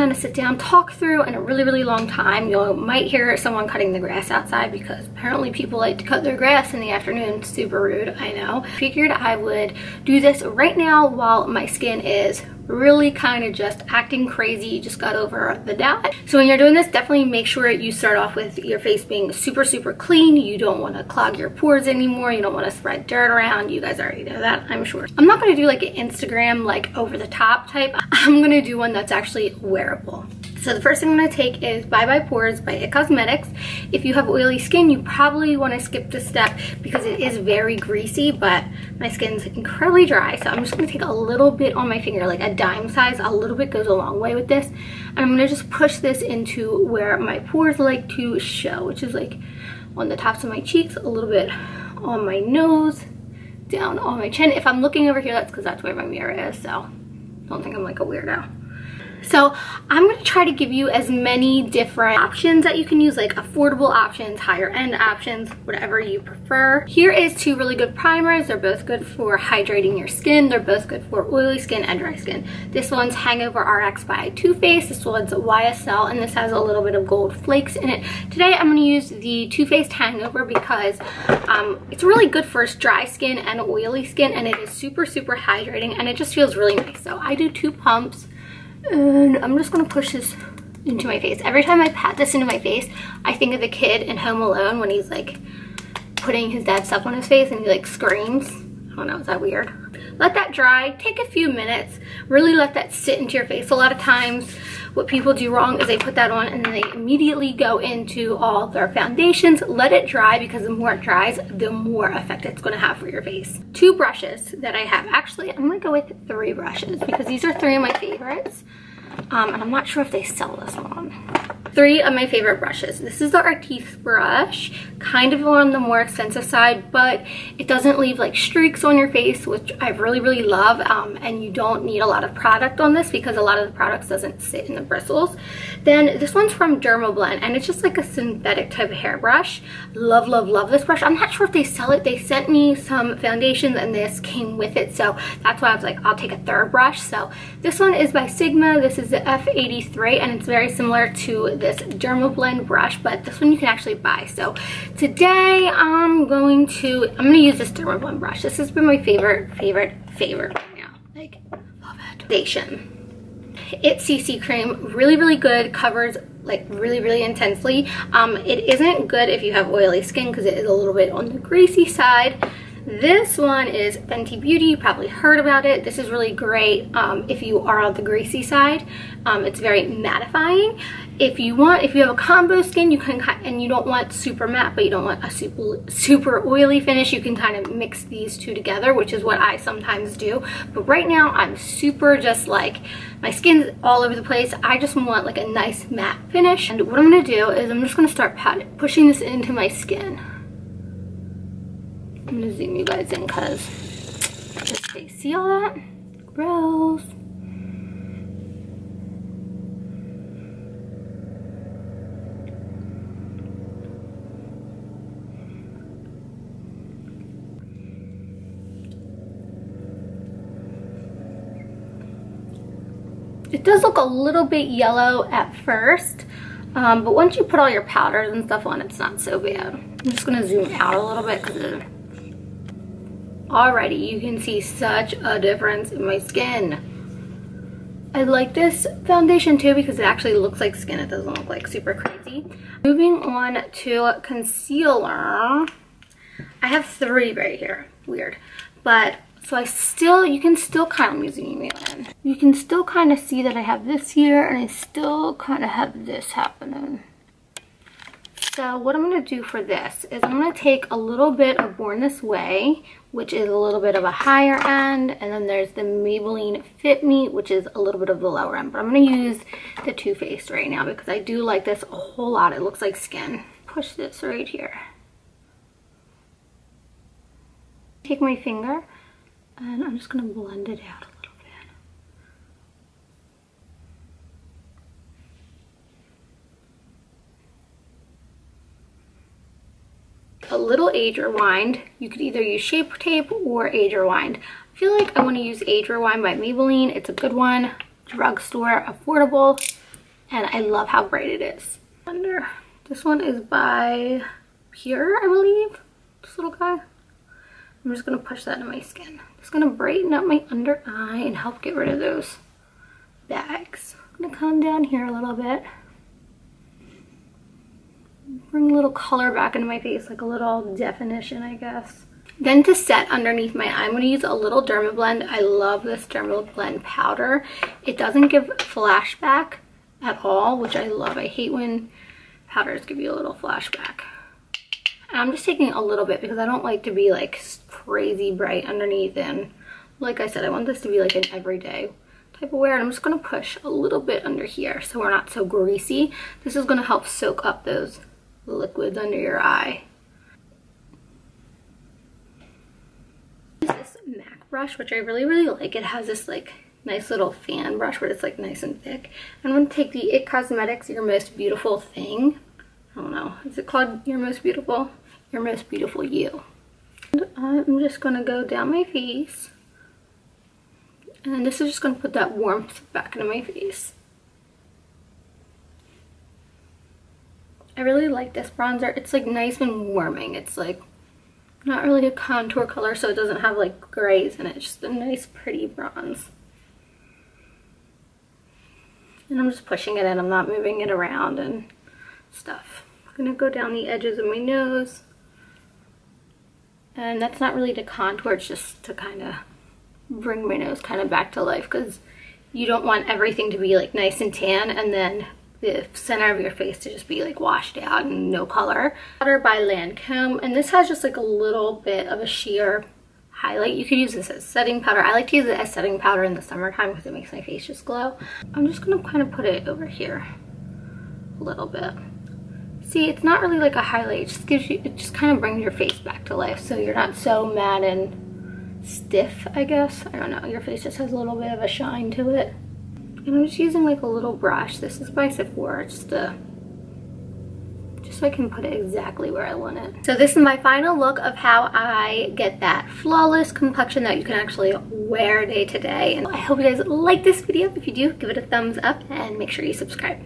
gonna sit down, talk through in a really long time. You might hear someone cutting the grass outside because apparently people like to cut their grass in the afternoon. Super rude, I know. Figured I would do this right now while my skin is really kind of just acting crazy. You just got over the dad. So when you're doing this, definitely make sure you start off with your face being super clean. You don't want to clog your pores anymore. You don't want to spread dirt around. You guys already know that, I'm sure. I'm not going to do like an Instagram like over the top type. I'm going to do one that's actually wearable. So the first thing I'm going to take is Bye Bye Pores by IT Cosmetics. If you have oily skin, you probably want to skip this step because it is very greasy, but my skin's incredibly dry. So I'm just going to take a little bit on my finger, like a dime size. A little bit goes a long way with this. And I'm going to just push this into where my pores like to show, which is like on the tops of my cheeks, a little bit on my nose, down on my chin. If I'm looking over here, that's because that's where my mirror is. So don't think I'm like a weirdo. So I'm going to try to give you as many different options that you can use, like affordable options, higher end options, whatever you prefer. Here is 2 really good primers. They're both good for hydrating your skin. They're both good for oily skin and dry skin. This one's Hangover RX by Too Faced. This one's YSL, and this has a little bit of gold flakes in it. Today I'm going to use the Too Faced Hangover because it's really good for dry skin and oily skin, and it is super hydrating, and it just feels really nice. So I do 2 pumps. And I'm just gonna push this into my face. Every time I pat this into my face, I think of the kid in Home Alone when he's like putting his dad's stuff on his face and he like screams. I don't know, is that weird? Let that dry, take a few minutes, really let that sit into your face. A lot of times what people do wrong is they put that on and then they immediately go into all their foundations. Let it dry, because the more it dries, the more effect it's gonna have for your face. 2 brushes that I have. Actually, I'm gonna go with 3 brushes because these are 3 of my favorites. And I'm not sure if they sell this one. 3 of my favorite brushes. This is the Artiste brush, kind of on the more expensive side, but it doesn't leave like streaks on your face, which I really love. And you don't need a lot of product on this because a lot of the products doesn't sit in the bristles. Then this one's from Dermablend, and it's just like a synthetic type of hairbrush. Love this brush. I'm not sure if they sell it. They sent me some foundations and this came with it, so that's why I was like, I'll take a 3rd brush. So this one is by Sigma. This is the F83, and it's very similar to this Dermablend brush, but this one you can actually buy. So today I'm gonna use this Dermablend brush. This has been my favorite right now. Like, love it. Foundation. It's CC cream, really good, covers like really intensely. It isn't good if you have oily skin because it is a little bit on the greasy side. This one is Fenty Beauty. You probably heard about it. This is really great if you are on the greasy side. It's very mattifying. If you have a combo skin, you can, and you don't want super matte, but you don't want a super oily finish, you can kind of mix these 2 together, which is what I sometimes do. But right now, I'm super just like, my skin's all over the place. I just want like a nice matte finish. And what I'm gonna do is I'm just gonna start pushing this into my skin. I'm gonna zoom you guys in because just they see all that? Gross. It does look a little bit yellow at first, but once you put all your powders and stuff on, it's not so bad. I'm just gonna zoom out a little bit because already you can see such a difference in my skin. I like this foundation too because it actually looks like skin. It doesn't look like super crazy. Moving on to concealer. I have 3 right here. Weird. But so you can still kind of zoom in. You can still kind of see that I have this here, and I still kind of have this happening. So what I'm going to do for this is I'm going to take a little bit of Born This Way, which is a little bit of a higher end, and then there's the Maybelline Fit Me, which is a little bit of the lower end. But I'm going to use the Too Faced right now because I do like this a whole lot. It looks like skin. Push this right here. Take my finger, and I'm just going to blend it out a little bit. A little age rewind. You could either use Shape Tape or age rewind. I feel like I want to use age rewind by Maybelline. It's a good one, drugstore, affordable. and I love how bright it is. Under this one is by Pure, I believe. This little guy. I'm just gonna push that in my skin. It's gonna brighten up my under eye and help get rid of those bags. I'm gonna come down here a little bit. Bring a little color back into my face, like a little definition, I guess. Then to set underneath my eye, I'm going to use a little Dermablend. I love this Dermablend powder. It doesn't give flashback at all, which I love. I hate when powders give you a little flashback. And I'm just taking a little bit because I don't like to be like crazy bright underneath. And like I said, I want this to be like an everyday type of wear. And I'm just going to push a little bit under here so we're not so greasy. This is going to help soak up those liquids under your eye. This MAC brush, which I really like. It has this like nice little fan brush where it's like nice and thick. I'm going to take the IT Cosmetics Your Most Beautiful Thing. I don't know, is it called Your Most Beautiful? Your Most Beautiful You. And I'm just going to go down my face, and this is just going to put that warmth back into my face. I really like this bronzer. It's like nice and warming. It's like not really a contour color, so it doesn't have like grays in it. It's just a nice pretty bronze. And I'm just pushing it in. I'm not moving it around and stuff. I'm gonna go down the edges of my nose. And that's not really to contour, it's just to kind of bring my nose kind of back to life, because you don't want everything to be like nice and tan and then the center of your face to just be like washed out and no color. Powder by Lancome, and this has just like a little bit of a sheer highlight. You could use this as setting powder. I like to use it as setting powder in the summertime because it makes my face just glow. I'm just gonna kind of put it over here a little bit. See, it's not really like a highlight. It just gives you, it just kind of brings your face back to life, so you're not so matte and stiff, I guess. I don't know, your face just has a little bit of a shine to it. And I'm just using like a little brush. This is by Sephora, just so I can put it exactly where I want it. So this is my final look of how I get that flawless complexion that you can actually wear day to day. And I hope you guys like this video. If you do, give it a thumbs up and make sure you subscribe.